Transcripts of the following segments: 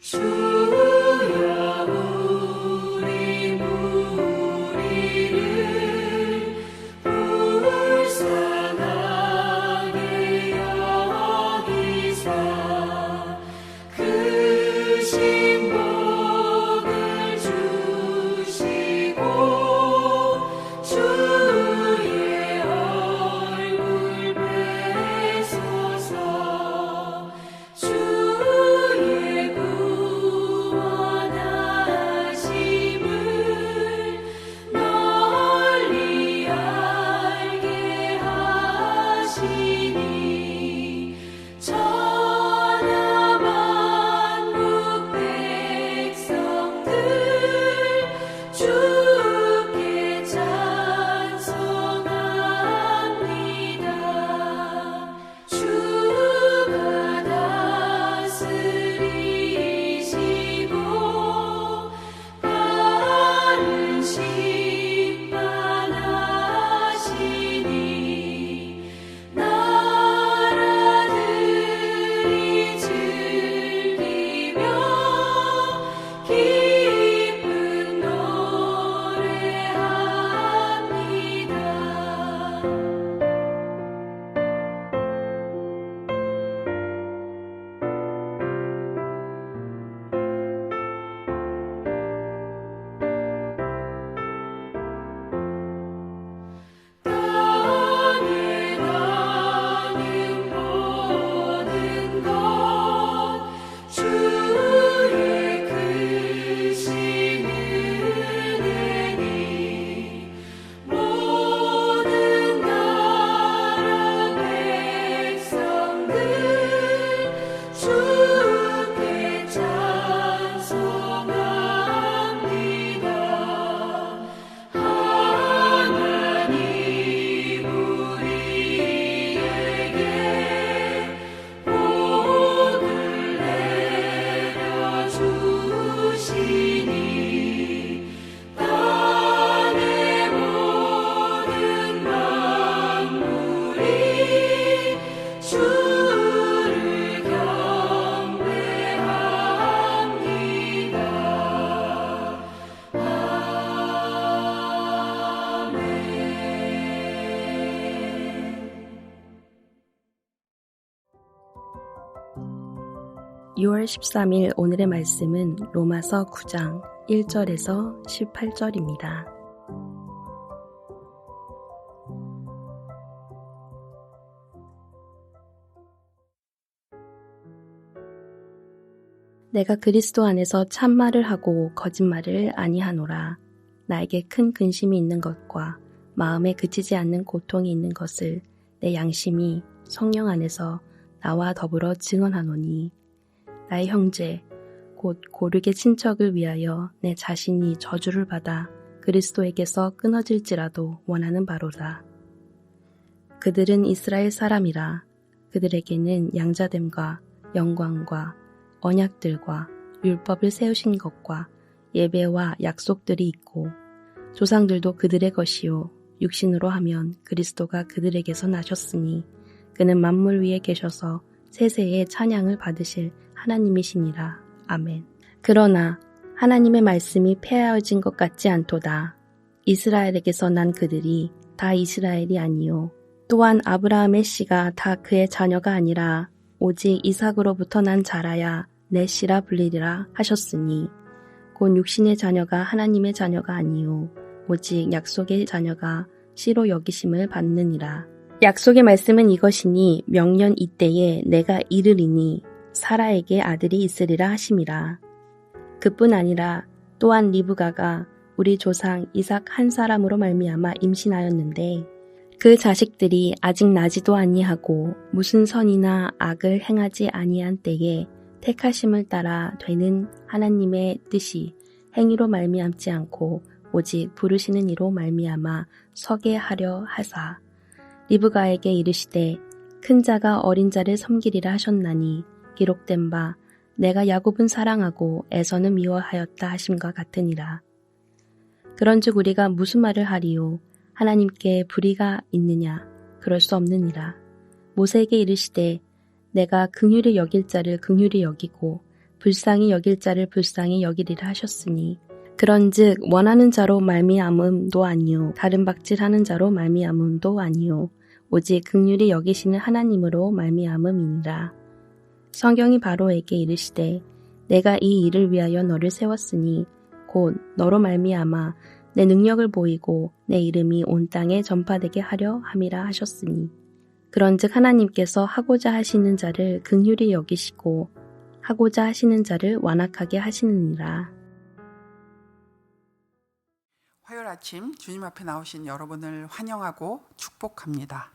주여 우리 무리를 불쌍하게 여기사 그 신복을 주시고 주의 얼굴 뵈소서. 주의 구원하심을 널리 알게 하시니 천하 만국 백성들 주께 찬송합니다. 주가 다스리시고 바른 심판하시니 나라들이 즐기며 기쁜 노래합니다. 땅에 나는 모든 것 주의 크신 은혜니 모든 나라 백성들 주께 찬송합니다. 하나님 우리에게 복을 내려주시니 땅의 모든 만물이 주를 경배합니다. 아멘. 6월 13일 오늘의 말씀은 로마서 9장 1절에서 18절입니다. 내가 그리스도 안에서 참말을 하고 거짓말을 아니하노라. 나에게 큰 근심이 있는 것과 마음에 그치지 않는 고통이 있는 것을 내 양심이 성령 안에서 나와 더불어 증언하노니 나의 형제 곧 고르게 친척을 위하여 내 자신이 저주를 받아 그리스도에게서 끊어질지라도 원하는 바로라. 그들은 이스라엘 사람이라. 그들에게는 양자됨과 영광과 언약들과 율법을 세우신 것과 예배와 약속들이 있고 조상들도 그들의 것이요 육신으로 하면 그리스도가 그들에게서 나셨으니 그는 만물 위에 계셔서 세세의 찬양을 받으실 하나님이시니라. 아멘. 그러나 하나님의 말씀이 폐하여진 것 같지 않도다. 이스라엘에게서 난 그들이 다 이스라엘이 아니요 또한 아브라함의 씨가 다 그의 자녀가 아니라 오직 이삭으로부터 난 자라야 내 씨라 불리리라 하셨으니 곧 육신의 자녀가 하나님의 자녀가 아니요 오직 약속의 자녀가 씨로 여기심을 받느니라. 약속의 말씀은 이것이니 명년 이때에 내가 이르리니 사라에게 아들이 있으리라 하심이라. 그뿐 아니라 또한 리브가가 우리 조상 이삭 한 사람으로 말미암아 임신하였는데 그 자식들이 아직 나지도 아니하고 무슨 선이나 악을 행하지 아니한 때에 택하심을 따라 되는 하나님의 뜻이 행위로 말미암지 않고 오직 부르시는 이로 말미암아 서게 하려 하사 리브가에게 이르시되 큰 자가 어린 자를 섬기리라 하셨나니 기록된 바 내가 야곱은 사랑하고 에서는 미워하였다 하심과 같으니라. 그런즉 우리가 무슨 말을 하리요? 하나님께 불의가 있느냐? 그럴 수 없느니라. 모세에게 이르시되 내가 긍휼히 여길 자를 긍휼히 여기고 불쌍히 여길 자를 불쌍히 여기리라 하셨으니 그런즉 원하는 자로 말미암음도 아니요 다른 박질하는 자로 말미암음도 아니요 오직 긍휼히 여기시는 하나님으로 말미암음이니라. 성경이 바로에게 이르시되 내가 이 일을 위하여 너를 세웠으니 곧 너로 말미암아 내 능력을 보이고 내 이름이 온 땅에 전파되게 하려 함이라 하셨으니 그런즉 하나님께서 하고자 하시는 자를 긍휼히 여기시고 하고자 하시는 자를 완악하게 하시느니라. 화요일 아침 주님 앞에 나오신 여러분을 환영하고 축복합니다.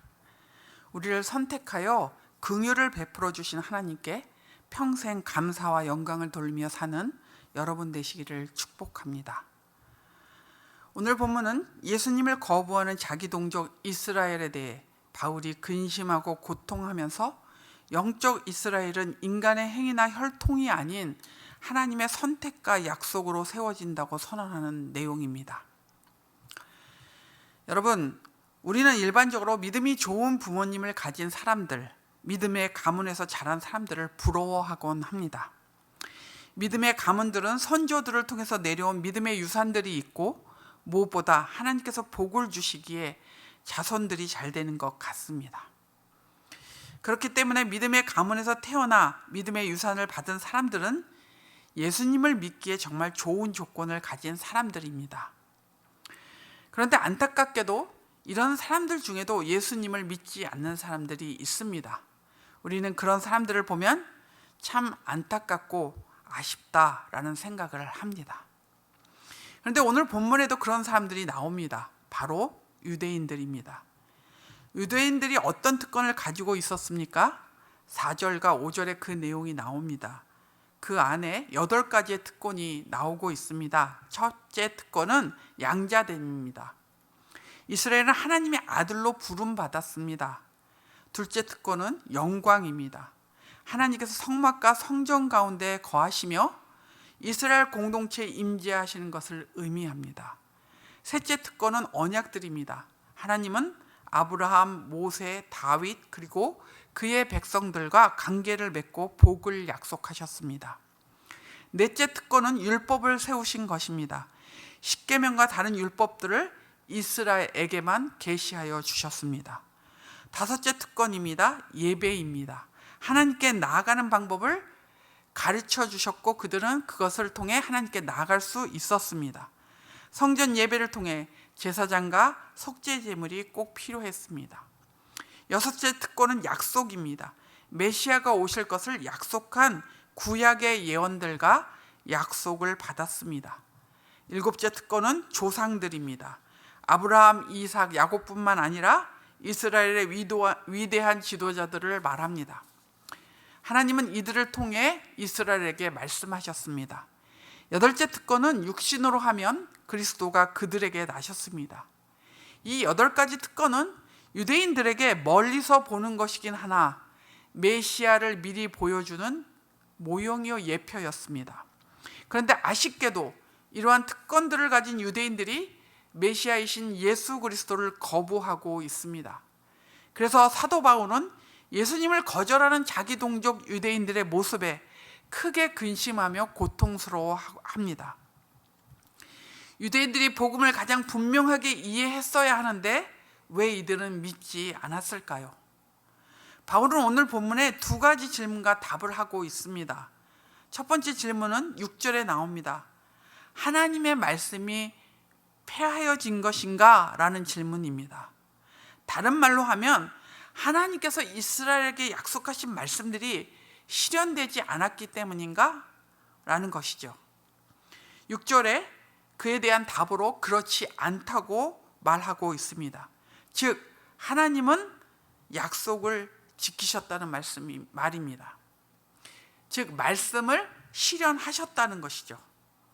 우리를 선택하여 긍휼을 베풀어 주신 하나님께 평생 감사와 영광을 돌리며 사는 여러분 되시기를 축복합니다. 오늘 본문은 예수님을 거부하는 자기 동족 이스라엘에 대해 바울이 근심하고 고통하면서 영적 이스라엘은 인간의 행위나 혈통이 아닌 하나님의 선택과 약속으로 세워진다고 선언하는 내용입니다. 여러분, 우리는 일반적으로 믿음이 좋은 부모님을 가진 사람들, 믿음의 가문에서 자란 사람들을 부러워하곤 합니다. 믿음의 가문들은 선조들을 통해서 내려온 믿음의 유산들이 있고 무엇보다 하나님께서 복을 주시기에 자손들이 잘 되는 것 같습니다. 그렇기 때문에 믿음의 가문에서 태어나 믿음의 유산을 받은 사람들은 예수님을 믿기에 정말 좋은 조건을 가진 사람들입니다. 그런데 안타깝게도 이런 사람들 중에도 예수님을 믿지 않는 사람들이 있습니다. 우리는 그런 사람들을 보면 참 안타깝고 아쉽다라는 생각을 합니다. 그런데 오늘 본문에도 그런 사람들이 나옵니다. 바로 유대인들입니다. 유대인들이 어떤 특권을 가지고 있었습니까? 4절과 5절에 그 내용이 나옵니다. 그 안에 8가지의 특권이 나오고 있습니다. 첫째 특권은 양자됨입니다. 이스라엘은 하나님의 아들로 부름받았습니다. 둘째 특권은 영광입니다. 하나님께서 성막과 성전 가운데 거하시며 이스라엘 공동체에 임재하시는 것을 의미합니다. 셋째 특권은 언약들입니다. 하나님은 아브라함, 모세, 다윗 그리고 그의 백성들과 관계를 맺고 복을 약속하셨습니다. 넷째 특권은 율법을 세우신 것입니다. 십계명과 다른 율법들을 이스라엘에게만 계시하여 주셨습니다. 다섯째 특권입니다. 예배입니다. 하나님께 나아가는 방법을 가르쳐 주셨고 그들은 그것을 통해 하나님께 나아갈 수 있었습니다. 성전 예배를 통해 제사장과 속죄 제물이 꼭 필요했습니다. 여섯째 특권은 약속입니다. 메시아가 오실 것을 약속한 구약의 예언들과 약속을 받았습니다. 일곱째 특권은 조상들입니다. 아브라함, 이삭, 야곱뿐만 아니라 이스라엘의 위대한 지도자들을 말합니다. 하나님은 이들을 통해 이스라엘에게 말씀하셨습니다. 여덟째 특권은 육신으로 하면 그리스도가 그들에게 나셨습니다. 이 8가지 특권은 유대인들에게 멀리서 보는 것이긴 하나 메시아를 미리 보여주는 모형이요 예표였습니다. 그런데 아쉽게도 이러한 특권들을 가진 유대인들이 메시아이신 예수 그리스도를 거부하고 있습니다. 그래서 사도 바울은 예수님을 거절하는 자기 동족 유대인들의 모습에 크게 근심하며 고통스러워합니다. 유대인들이 복음을 가장 분명하게 이해했어야 하는데 왜 이들은 믿지 않았을까요? 바울은 오늘 본문에 2가지 질문과 답을 하고 있습니다. 첫 번째 질문은 6절에 나옵니다. 하나님의 말씀이 폐하여진 것인가? 라는 질문입니다. 다른 말로 하면 하나님께서 이스라엘에게 약속하신 말씀들이 실현되지 않았기 때문인가? 라는 것이죠. 6절에 그에 대한 답으로 그렇지 않다고 말하고 있습니다. 즉 하나님은 약속을 지키셨다는 말입니다. 즉 말씀을 실현하셨다는 것이죠.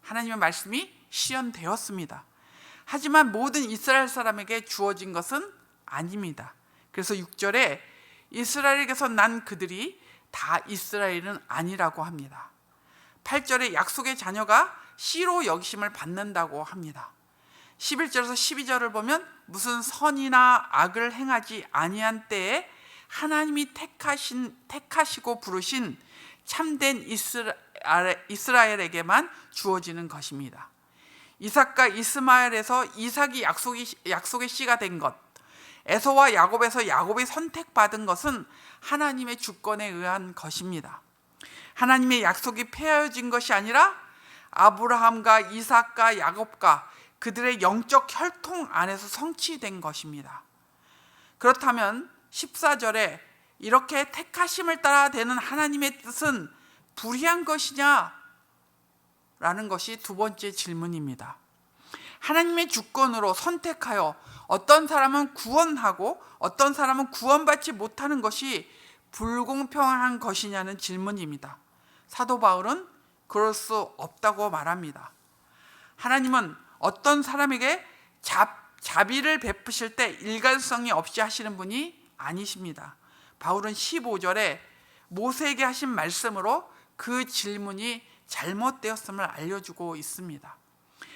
하나님의 말씀이 실현되었습니다. 하지만 모든 이스라엘 사람에게 주어진 것은 아닙니다. 그래서 6절에 이스라엘에게서 난 그들이 다 이스라엘은 아니라고 합니다. 8절에 약속의 자녀가 씨로 여기심을 받는다고 합니다. 11절에서 12절을 보면 무슨 선이나 악을 행하지 아니한 때에 하나님이 택하시고 부르신 참된 이스라엘에게만 주어지는 것입니다. 이삭과 이스마엘에서 이삭이 약속의 씨가 된 것, 에서와 야곱에서 야곱이 선택받은 것은 하나님의 주권에 의한 것입니다. 하나님의 약속이 폐하여진 것이 아니라 아브라함과 이삭과 야곱과 그들의 영적 혈통 안에서 성취된 것입니다. 그렇다면 14절에 이렇게 택하심을 따라 되는 하나님의 뜻은 불의한 것이냐? 라는 것이 두 번째 질문입니다. 하나님의 주권으로 선택하여 어떤 사람은 구원하고 어떤 사람은 구원받지 못하는 것이 불공평한 것이냐는 질문입니다. 사도 바울은 그럴 수 없다고 말합니다. 하나님은 어떤 사람에게 자비를 베푸실 때 일관성이 없이 하시는 분이 아니십니다. 바울은 15절에 모세에게 하신 말씀으로 그 질문이 잘못되었음을 알려주고 있습니다.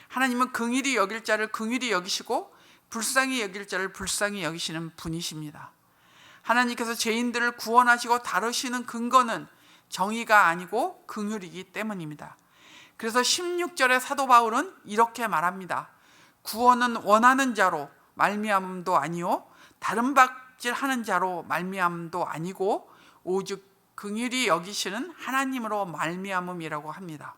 하나님은 긍휼히 여길 자를 긍휼히 여기시고 불쌍히 여길 자를 불쌍히 여기시는 분이십니다. 하나님께서 죄인들을 구원하시고 다루시는 근거는 정의가 아니고 긍휼이기 때문입니다. 그래서 16절에 사도 바울은 이렇게 말합니다. 구원은 원하는 자로 말미암음도 아니요 다른 박질하는 자로 말미암음도 아니고 오직 긍휼히 여기시는 하나님으로 말미암음이라고 합니다.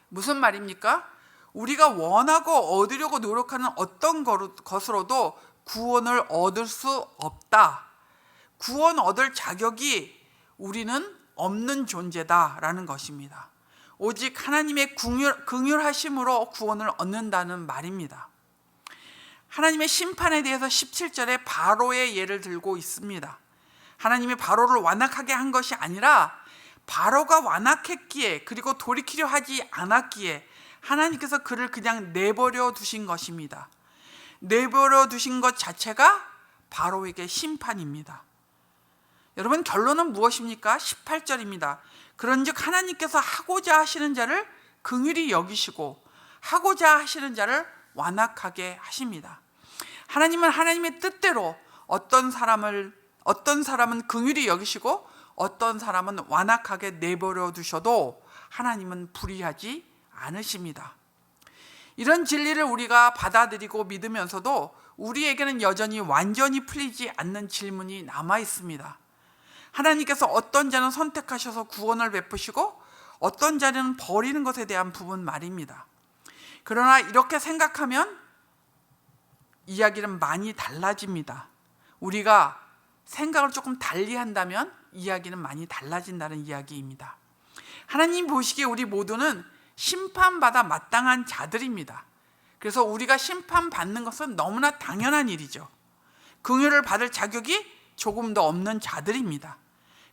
무슨 말입니까? 우리가 원하고 얻으려고 노력하는 어떤 것으로도 구원을 얻을 수 없다. 구원 얻을 자격이 우리는 없는 존재다라는 것입니다. 오직 하나님의 긍휼하심으로 구원을 얻는다는 말입니다. 하나님의 심판에 대해서 17절에 바로의 예를 들고 있습니다. 하나님이 바로를 완악하게 한 것이 아니라 바로가 완악했기에 그리고 돌이키려 하지 않았기에 하나님께서 그를 그냥 내버려 두신 것입니다. 내버려 두신 것 자체가 바로에게 심판입니다. 여러분, 결론은 무엇입니까? 18절입니다. 그런즉 하나님께서 하고자 하시는 자를 긍휼히 여기시고 하고자 하시는 자를 완악하게 하십니다. 하나님은 하나님의 뜻대로 어떤 사람은 긍휼히 여기시고 어떤 사람은 완악하게 내버려 두셔도 하나님은 불의하지 않으십니다. 이런 진리를 우리가 받아들이고 믿으면서도 우리에게는 여전히 완전히 풀리지 않는 질문이 남아 있습니다. 하나님께서 어떤 자는 선택하셔서 구원을 베푸시고 어떤 자는 버리는 것에 대한 부분 말입니다. 그러나 이렇게 생각하면 이야기는 많이 달라집니다. 우리가 생각을 조금 달리 한다면 이야기는 많이 달라진다는 이야기입니다. 하나님 보시기에 우리 모두는 심판받아 마땅한 자들입니다. 그래서 우리가 심판받는 것은 너무나 당연한 일이죠. 긍휼을 받을 자격이 조금도 없는 자들입니다.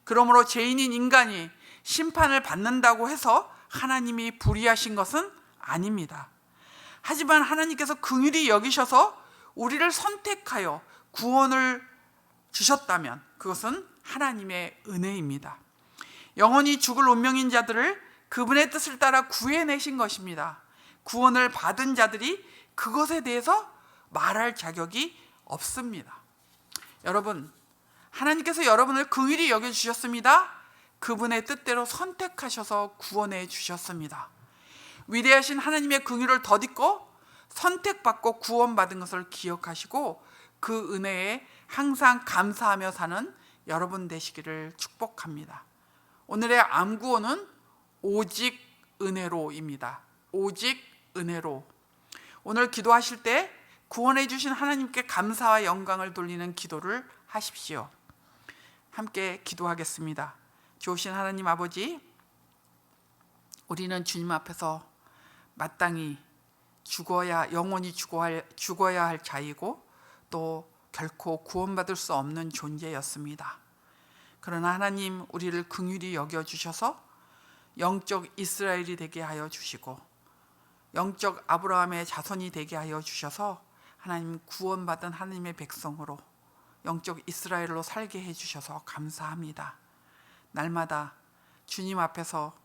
그러므로 죄인인 인간이 심판을 받는다고 해서 하나님이 불의하신 것은 아닙니다. 하지만 하나님께서 긍휼히 여기셔서 우리를 선택하여 구원을 주셨다면 그것은 하나님의 은혜입니다. 영원히 죽을 운명인 자들을 그분의 뜻을 따라 구해내신 것입니다. 구원을 받은 자들이 그것에 대해서 말할 자격이 없습니다. 여러분, 하나님께서 여러분을 긍휼히 여겨주셨습니다. 그분의 뜻대로 선택하셔서 구원해 주셨습니다. 위대하신 하나님의 긍휼을 덧입고 선택받고 구원받은 것을 기억하시고 그 은혜에 항상 감사하며 사는 여러분 되시기를 축복합니다. 오늘의 암구호는 오직 은혜로입니다. 오직 은혜로. 오늘 기도하실 때 구원해 주신 하나님께 감사와 영광을 돌리는 기도를 하십시오. 함께 기도하겠습니다. 좋으신 하나님 아버지, 우리는 주님 앞에서 마땅히 영원히 죽어야 할 자이고 또 결코 구원받을 수 없는 존재였습니다. 그러나 하나님, 우리를 긍휼히 여겨주셔서 영적 이스라엘이 되게 하여 주시고 영적 아브라함의 자손이 되게 하여 주셔서 하나님 구원받은 하나님의 백성으로 영적 이스라엘로 살게 해주셔서 감사합니다. 날마다 주님 앞에서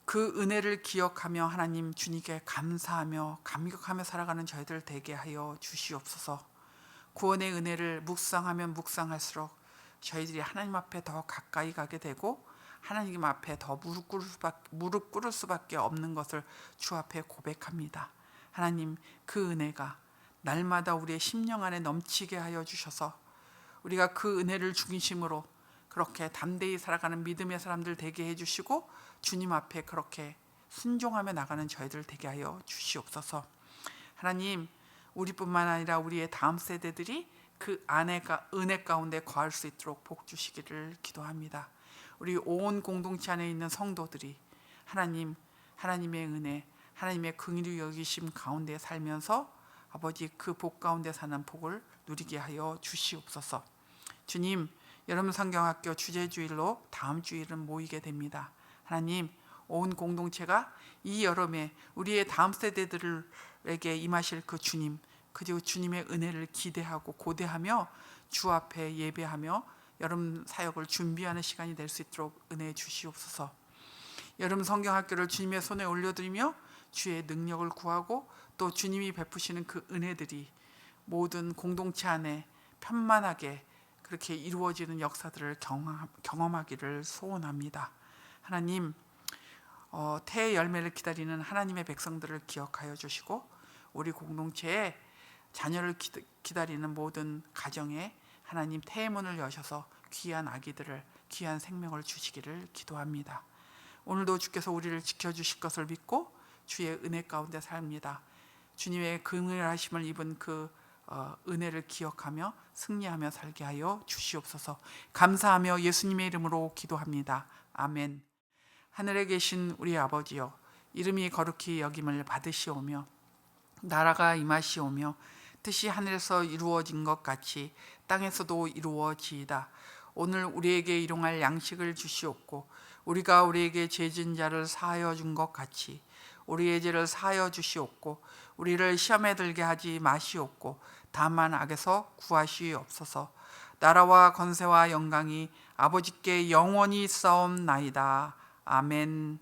그 은혜를 기억하며 하나님 주님께 감사하며 감격하며 살아가는 저희들 되게 하여 주시옵소서. 구원의 은혜를 묵상하면 묵상할수록 저희들이 하나님 앞에 더 가까이 가게 되고 하나님 앞에 더 무릎 꿇을 수밖에 없는 것을 주 앞에 고백합니다. 하나님, 그 은혜가 날마다 우리의 심령 안에 넘치게 하여 주셔서 우리가 그 은혜를 중심으로 그렇게 담대히 살아가는 믿음의 사람들 되게 해주시고 주님 앞에 그렇게 순종하며 나가는 저희들 되게 하여 주시옵소서. 하나님, 우리뿐만 아니라 우리의 다음 세대들이 그 은혜 가운데 거할 수 있도록 복 주시기를 기도합니다. 우리 온 공동체 안에 있는 성도들이 하나님의 은혜, 하나님의 긍휼히 여기심 가운데 살면서 아버지 그 복 가운데 사는 복을 누리게 하여 주시옵소서. 주님, 여름 성경학교 주제주일로 다음 주일은 모이게 됩니다. 하나님, 온 공동체가 이 여름에 우리의 다음 세대들에게 임하실 그 주님, 그리고 주님의 은혜를 기대하고 고대하며 주 앞에 예배하며 여름 사역을 준비하는 시간이 될 수 있도록 은혜 주시옵소서. 여름 성경학교를 주님의 손에 올려드리며 주의 능력을 구하고 또 주님이 베푸시는 그 은혜들이 모든 공동체 안에 편만하게 그렇게 이루어지는 역사들을 경험하기를 소원합니다. 하나님, 태의 열매를 기다리는 하나님의 백성들을 기억하여 주시고 우리 공동체에 자녀를 기다리는 모든 가정에 하나님 태의 문을 여셔서 귀한 아기들을, 귀한 생명을 주시기를 기도합니다. 오늘도 주께서 우리를 지켜주실 것을 믿고 주의 은혜 가운데 삽니다. 주님의 긍휼하심을 입은 그 은혜를 기억하며 승리하며 살게 하여 주시옵소서. 감사하며 예수님의 이름으로 기도합니다. 아멘. 하늘에 계신 우리 아버지여, 이름이 거룩히 여김을 받으시오며 나라가 임하시오며 뜻이 하늘에서 이루어진 것 같이 땅에서도 이루어지이다. 오늘 우리에게 일용할 양식을 주시옵고 우리가 우리에게 죄 지은 자를 사하여 준 것 같이 우리의 죄를 사하여 주시옵고 우리를 시험에 들게 하지 마시옵고 다만 악에서 구하시옵소서. 나라와 권세와 영광이 아버지께 영원히 있사옵나이다. 아멘.